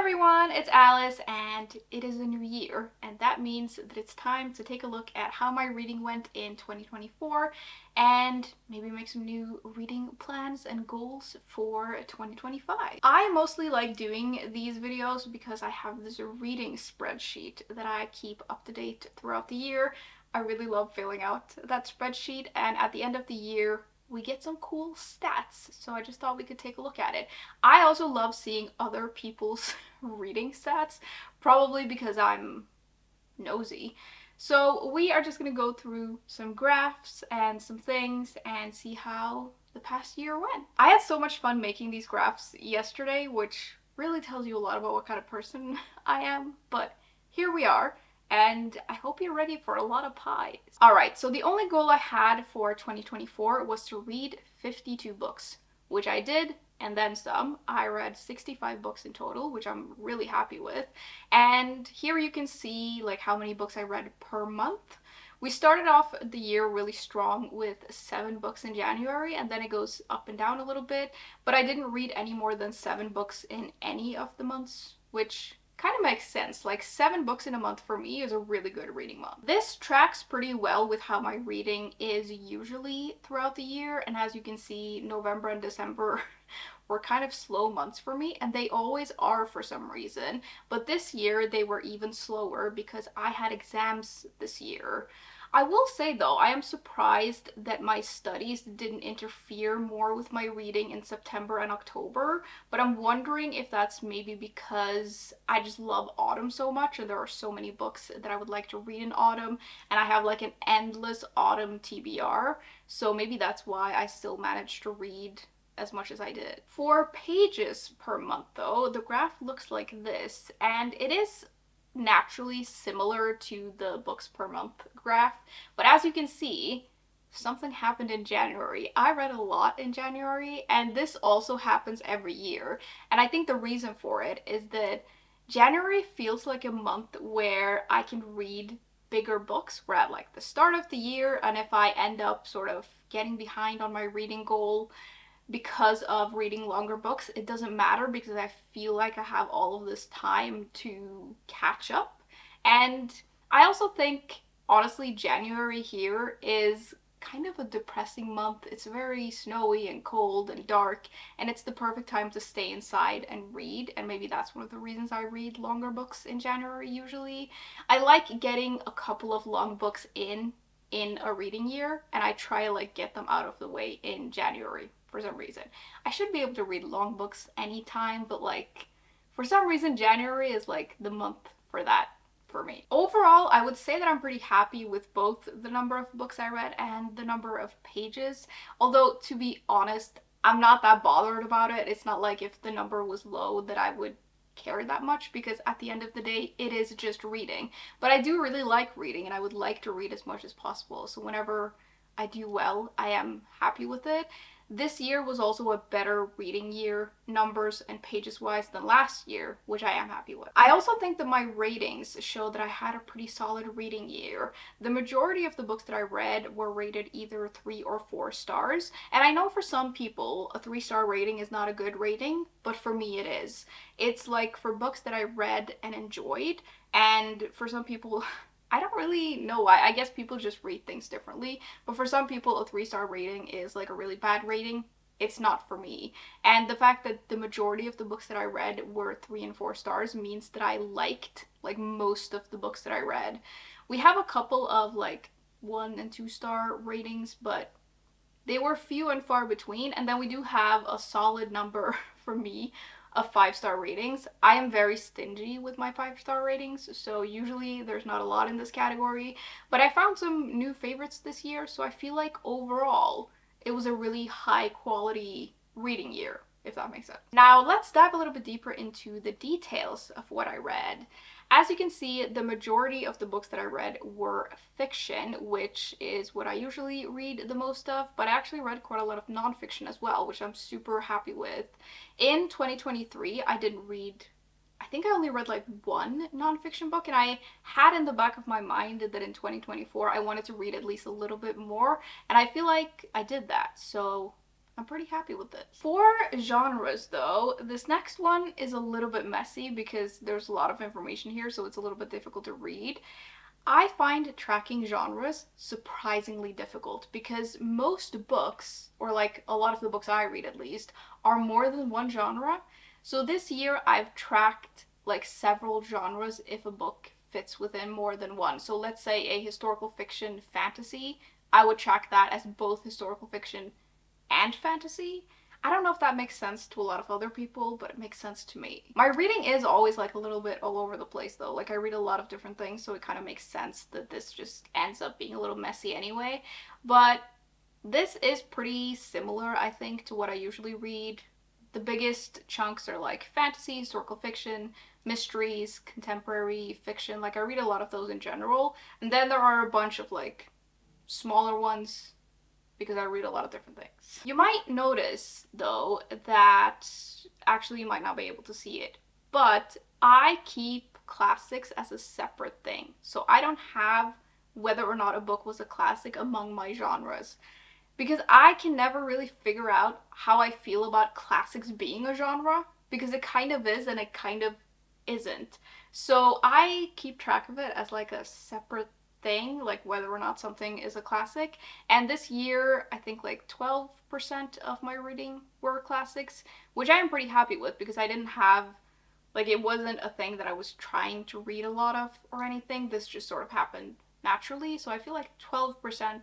everyone, it's Alice and it is a new year, and that means that it's time to take a look at how my reading went in 2024 and maybe make some new reading plans and goals for 2025. I mostly like doing these videos because I have this reading spreadsheet that I keep up to date throughout the year. I really love filling out that spreadsheet, and at the end of the year we get some cool stats, so I just thought we could take a look at it. I also love seeing other people's reading stats, probably because I'm nosy. So we are just gonna go through some graphs and some things and see how the past year went. I had so much fun making these graphs yesterday, which really tells you a lot about what kind of person I am, but here we are. And I hope you're ready for a lot of pies. Alright, so the only goal I had for 2024 was to read 52 books, which I did, and then some. I read 65 books in total, which I'm really happy with. And here you can see like how many books I read per month. We started off the year really strong with 7 books in January, and then it goes up and down a little bit, but I didn't read any more than 7 books in any of the months, which kind of makes sense. Like 7 books in a month for me is a really good reading month. This tracks pretty well with how my reading is usually throughout the year, and as you can see, November and December were kind of slow months for me, and they always are for some reason, but this year they were even slower because I had exams this year. I will say though, I am surprised that my studies didn't interfere more with my reading in September and October, but I'm wondering if that's maybe because I just love autumn so much and there are so many books that I would like to read in autumn, and I have like an endless autumn TBR, so maybe that's why I still managed to read as much as I did. For pages per month though, the graph looks like this, and it is naturally similar to the books per month graph, but as you can see, something happened in January. I read a lot in January, and this also happens every year, and I think the reason for it is that January feels like a month where I can read bigger books. We're at like the start of the year, and if I end up sort of getting behind on my reading goal because of reading longer books, it doesn't matter because I feel like I have all of this time to catch up. And I also think, honestly, January here is kind of a depressing month. It's very snowy and cold and dark, and it's the perfect time to stay inside and read, and maybe that's one of the reasons I read longer books in January usually. I like getting a couple of long books in a reading year, and I try to like get them out of the way in January for some reason. I should be able to read long books anytime, but like for some reason January is like the month for that for me. Overall, I would say that I'm pretty happy with both the number of books I read and the number of pages, although to be honest, I'm not that bothered about it. It's not like if the number was low that I would care that much, because at the end of the day it is just reading. But I do really like reading, and I would like to read as much as possible, so whenever I do well, I am happy with it. This year was also a better reading year, numbers and pages wise, than last year, which I am happy with. I also think that my ratings show that I had a pretty solid reading year. The majority of the books that I read were rated either 3 or 4 stars, and I know for some people a 3-star rating is not a good rating, but for me it is. It's like for books that I read and enjoyed, and for some people I don't really know why. I guess people just rate things differently. But for some people, a 3-star rating is like a really bad rating. It's not for me. And the fact that the majority of the books that I read were 3 and 4 stars means that I liked like most of the books that I read. We have a couple of like 1 and 2-star ratings, but they were few and far between. And then we do have a solid number for me of 5-star ratings. I am very stingy with my 5-star ratings, so usually there's not a lot in this category, but I found some new favorites this year, so I feel like overall it was a really high quality reading year, if that makes sense. Now let's dive a little bit deeper into the details of what I read. As you can see, the majority of the books that I read were fiction, which is what I usually read the most of, but I actually read quite a lot of nonfiction as well, which I'm super happy with. In 2023, I didn't read, I think I only read like 1 nonfiction book, and I had in the back of my mind that in 2024 I wanted to read at least a little bit more, and I feel like I did that, so I'm pretty happy with this. For genres though, this next one is a little bit messy because there's a lot of information here, so it's a little bit difficult to read. I find tracking genres surprisingly difficult because most books, or like a lot of the books I read at least, are more than one genre. So this year I've tracked like several genres if a book fits within more than one. So let's say a historical fiction fantasy, I would track that as both historical fiction and fantasy. I don't know if that makes sense to a lot of other people, but it makes sense to me. My reading is always like a little bit all over the place though. Like I read a lot of different things, so it kind of makes sense that this just ends up being a little messy anyway. But this is pretty similar, I think, to what I usually read. The biggest chunks are like fantasy, historical fiction, mysteries, contemporary fiction. Like I read a lot of those in general. And then there are a bunch of like smaller ones because I read a lot of different things. You might notice, though, that actually you might not be able to see it, but I keep classics as a separate thing. So I don't have whether or not a book was a classic among my genres because I can never really figure out how I feel about classics being a genre because it kind of is and it kind of isn't. So I keep track of it as like a separate thing, like whether or not something is a classic. And this year, I think like 12% of my reading were classics, which I am pretty happy with because I didn't have, like, it wasn't a thing that I was trying to read a lot of or anything. This just sort of happened naturally. So I feel like 12%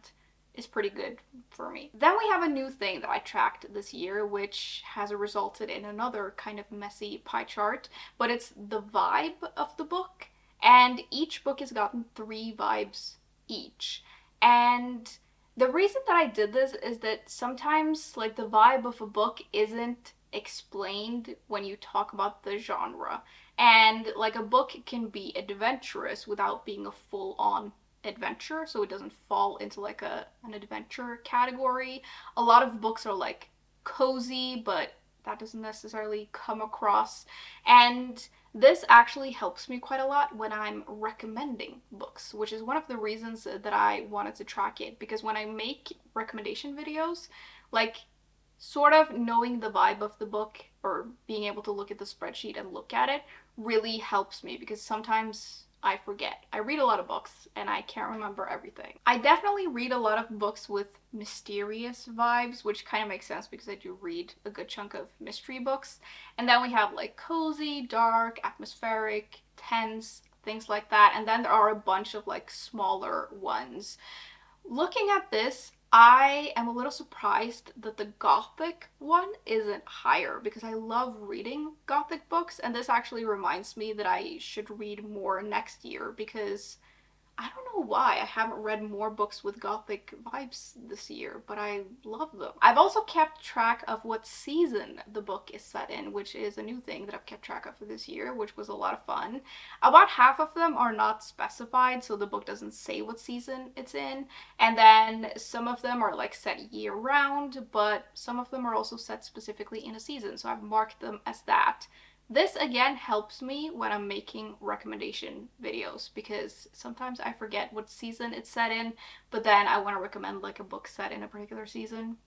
is pretty good for me. Then we have a new thing that I tracked this year, which has resulted in another kind of messy pie chart, but it's the vibe of the book. And each book has gotten 3 vibes each. And the reason that I did this is that sometimes, like, the vibe of a book isn't explained when you talk about the genre. And, like, a book can be adventurous without being a full on adventure, so it doesn't fall into like an adventure category. A lot of books are like cozy, but that doesn't necessarily come across. And this actually helps me quite a lot when I'm recommending books, which is one of the reasons that I wanted to track it, because when I make recommendation videos, like, sort of knowing the vibe of the book or being able to look at the spreadsheet and look at it really helps me because sometimes I forget. I read a lot of books and I can't remember everything. I definitely read a lot of books with mysterious vibes, which kind of makes sense because I do read a good chunk of mystery books. And then we have like cozy, dark, atmospheric, tense, things like that. And then there are a bunch of like smaller ones. Looking at this, I am a little surprised that the gothic one isn't higher because I love reading gothic books, and this actually reminds me that I should read more next year because I don't know why I haven't read more books with gothic vibes this year, but I love them. I've also kept track of what season the book is set in, which is a new thing that I've kept track of for this year, which was a lot of fun. About half of them are not specified, so the book doesn't say what season it's in, and then some of them are like set year round, but some of them are also set specifically in a season, so I've marked them as that. This again helps me when I'm making recommendation videos because sometimes I forget what season it's set in, but then I want to recommend like a book set in a particular season.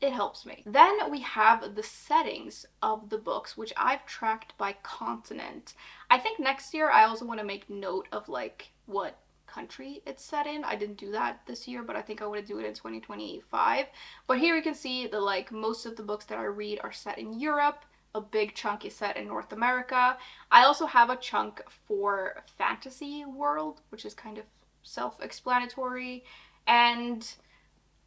It helps me. Then we have the settings of the books, which I've tracked by continent. I think next year I also want to make note of like what country it's set in. I didn't do that this year, but I think I want to do it in 2025. But here you can see that like most of the books that I read are set in Europe. A big chunk is set in North America. I also have a chunk for fantasy world, which is kind of self-explanatory. And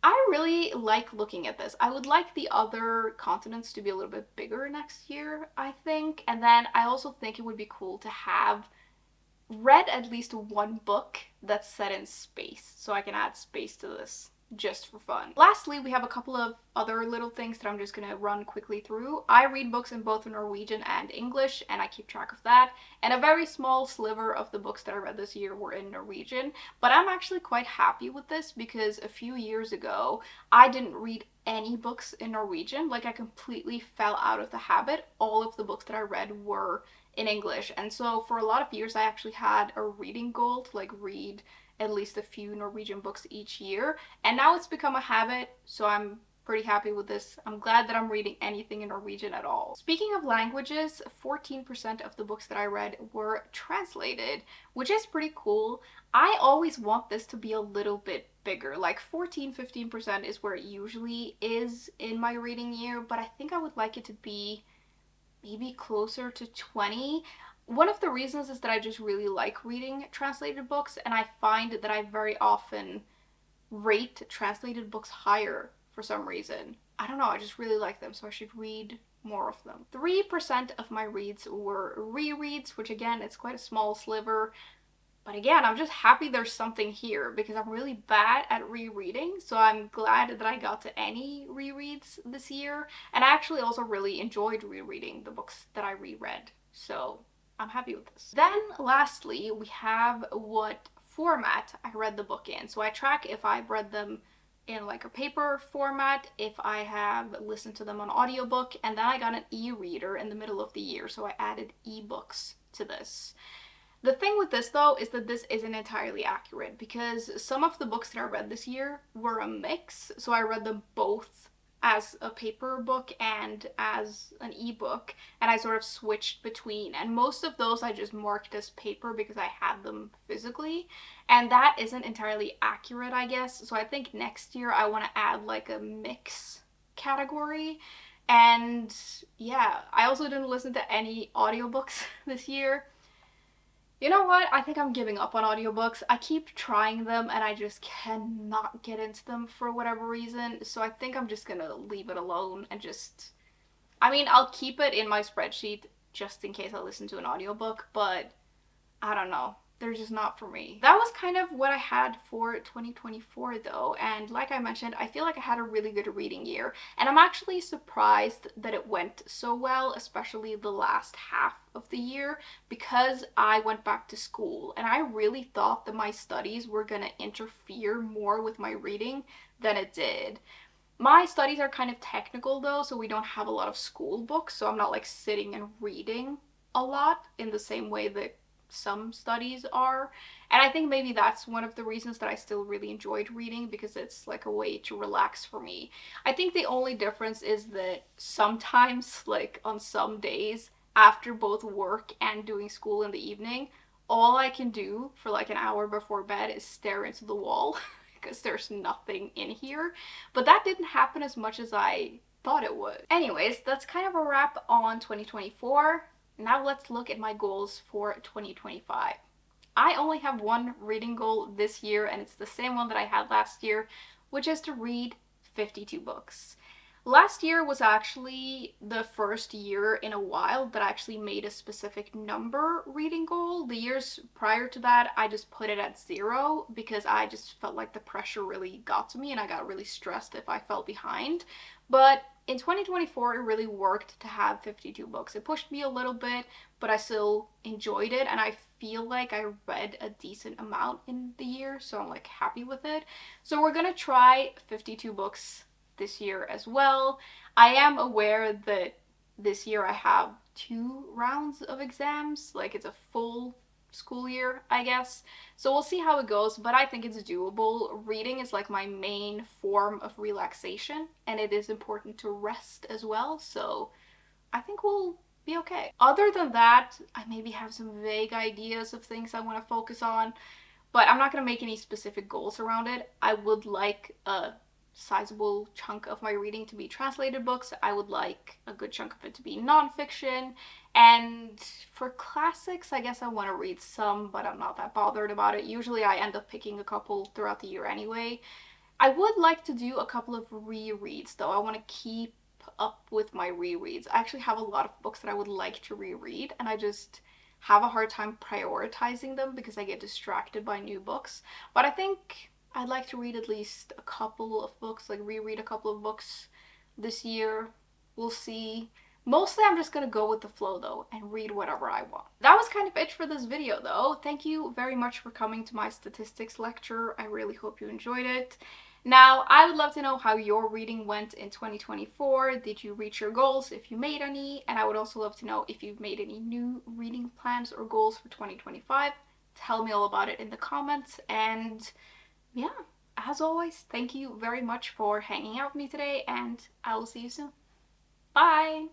I really like looking at this. I would like the other continents to be a little bit bigger next year, I think. And then I also think it would be cool to have read at least one book that's set in space, so I can add space to this just for fun. Lastly, we have a couple of other little things that I'm just gonna run quickly through. I read books in both Norwegian and English, and I keep track of that. And a very small sliver of the books that I read this year were in Norwegian, but I'm actually quite happy with this because a few years ago, I didn't read any books in Norwegian. Like, I completely fell out of the habit. All of the books that I read were in English, and so for a lot of years I actually had a reading goal to like read at least a few Norwegian books each year, and now it's become a habit, so I'm pretty happy with this. I'm glad that I'm reading anything in Norwegian at all. Speaking of languages, 14% of the books that I read were translated, which is pretty cool. I always want this to be a little bit bigger. Like 14-15% is where it usually is in my reading year, but I think I would like it to be maybe closer to 20. One of the reasons is that I just really like reading translated books, and I find that I very often rate translated books higher for some reason. I don't know, I just really like them, so I should read more of them. 3% of my reads were rereads, which again, it's quite a small sliver. But again, I'm just happy there's something here because I'm really bad at rereading, so I'm glad that I got to any rereads this year. And I actually also really enjoyed rereading the books that I reread, so I'm happy with this. Then lastly, we have what format I read the book in. So I track if I've read them in like a paper format, if I have listened to them on audiobook, and then I got an e-reader in the middle of the year, so I added ebooks to this. The thing with this though is that this isn't entirely accurate because some of the books that I read this year were a mix. So I read them both as a paper book and as an ebook, and I sort of switched between. And most of those I just marked as paper because I had them physically, and that isn't entirely accurate, I guess. So I think next year I want to add like a mix category. And yeah, I also didn't listen to any audiobooks this year. You know what? I think I'm giving up on audiobooks. I keep trying them and I just cannot get into them for whatever reason. So I think I'm just gonna leave it alone and just... I mean, I'll keep it in my spreadsheet just in case I listen to an audiobook, but I don't know. They're just not for me. That was kind of what I had for 2024 though, and like I mentioned, I feel like I had a really good reading year, and I'm actually surprised that it went so well, especially the last half of the year, because I went back to school, and I really thought that my studies were gonna interfere more with my reading than it did. My studies are kind of technical though, so we don't have a lot of school books, so I'm not like sitting and reading a lot in the same way that some studies are. And I think maybe that's one of the reasons that I still really enjoyed reading, because it's like a way to relax for me. I think the only difference is that sometimes, like on some days, after both work and doing school in the evening, all I can do for like an hour before bed is stare into the wall because there's nothing in here. But that didn't happen as much as I thought it would. Anyways, that's kind of a wrap on 2024. Now let's look at my goals for 2025. I only have one reading goal this year, and it's the same one that I had last year, which is to read 52 books. Last year was actually the first year in a while that I actually made a specific number reading goal. The years prior to that, I just put it at 0 because I just felt like the pressure really got to me and I got really stressed if I fell behind. But in 2024, it really worked to have 52 books. It pushed me a little bit, but I still enjoyed it, and I feel like I read a decent amount in the year, so I'm like happy with it. So we're gonna try 52 books this year as well. I am aware that this year I have 2 rounds of exams, like it's a full school year, I guess. So we'll see how it goes, but I think it's doable. Reading is like my main form of relaxation, and it is important to rest as well, so I think we'll be okay. Other than that, I maybe have some vague ideas of things I want to focus on, but I'm not going to make any specific goals around it. I would like a sizable chunk of my reading to be translated books. I would like a good chunk of it to be nonfiction. And for classics, I guess I want to read some, but I'm not that bothered about it. Usually I end up picking a couple throughout the year anyway. I would like to do a couple of rereads though. I want to keep up with my rereads. I actually have a lot of books that I would like to reread, and I just have a hard time prioritizing them because I get distracted by new books. But I think I'd like to read at least a couple of books, like reread a couple of books this year. We'll see. Mostly I'm just gonna go with the flow though and read whatever I want. That was kind of it for this video though. Thank you very much for coming to my statistics lecture. I really hope you enjoyed it. Now, I would love to know how your reading went in 2024. Did you reach your goals, if you made any? And I would also love to know if you've made any new reading plans or goals for 2025. Tell me all about it in the comments. And yeah, as always, thank you very much for hanging out with me today, and I will see you soon. Bye!